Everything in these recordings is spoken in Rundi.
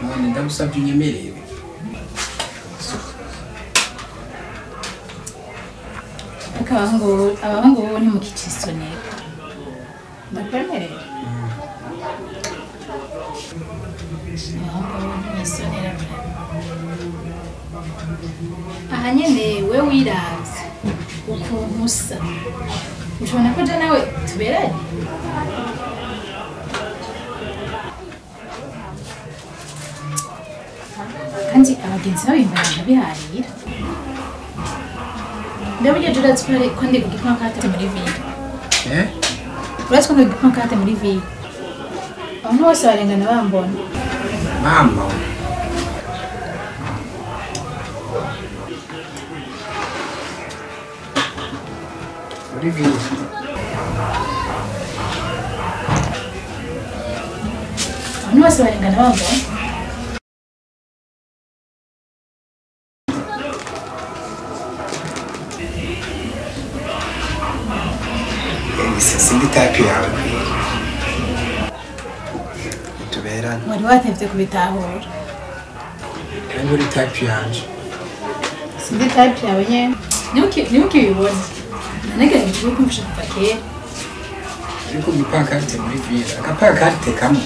none ndagusabye unyemerere. Abahungu ni mu kichisonera. Ndakwemerera. Aha nyene we wiravye ukuntu usa ushobora ko je nawe tuberanye kandi abagenzi babimbara nkabiharira ndaburyo je urazi ko ndi ku gipankate muri ville urazi ko ndi ku gipankate muri ville abantu bose barengana bambona mama muri ville abantu bose barengana bambona sindi type yawe tuberana wari watevye kubitahura kandi uri type yanje sindi type yawe nyene ntukibibona nanagerageje kumfasha kuva kera ariko gipankarte muri ville agapankarte kamwe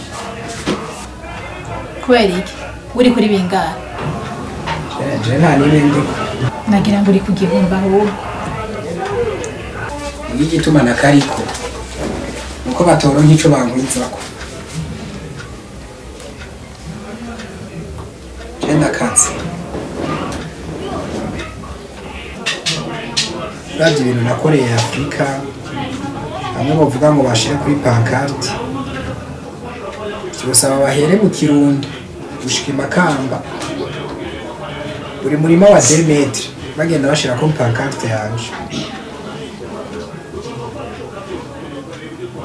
kubera iki uri kuri bingana je nta n'ibindi nagira ngo uri kugihumba ahubwo igituma nakariko uko batoronka ico bankwirizako je ndakaze uravye ibintu nakoreye Afrika bamwe bavuga ngo bashire kuri pancarte kirosaba bahere mu Kirundo gushika Makamba buri murima wa 2 metre bagenda bashira ko pancarte yanje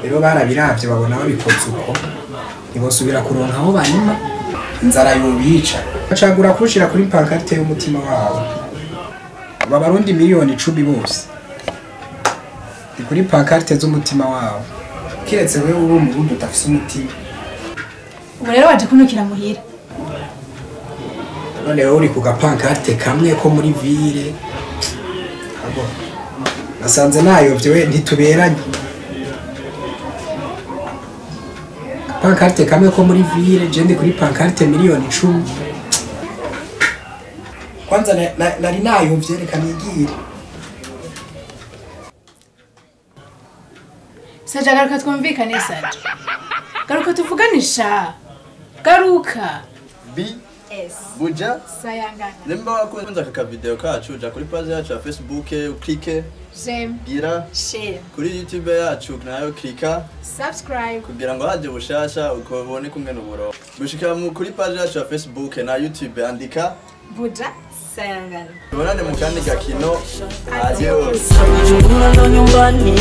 rero barabiravye babona babikoze uko ntibosubira kuronka aho barima inzara yobica bacagura kushira kuri pancarte y'umutima wabo abarundi miliyoni 10 bose ni kuri pancarte z'umutima wabo kiretse wewe uri umurundi utafise umutima ubu rero waje kunukira muhira none wewe uri ku gapancarte kamwe ko muri ville abo nasanze nayovye we ntituberanye pancarte kamwe ko muri ville je ndi kuri pancarte miliyoni 10 kwanza nari nayovye reka nigire Saja garuka twumvikane Saja garuka tuvuganisha garuka Buja sayangana Nemba wakunze aka video kacu uja kuri page yacu ya Facebook uklike gira share kuri YouTube yacu nayo klika subscribe kugira ngo haje bushasha ukobone kumwe n'uburo gushika kuri page yacu ya Facebook na YouTube andika Buja sayangana tubonane mu kandi gakino adios nyumbani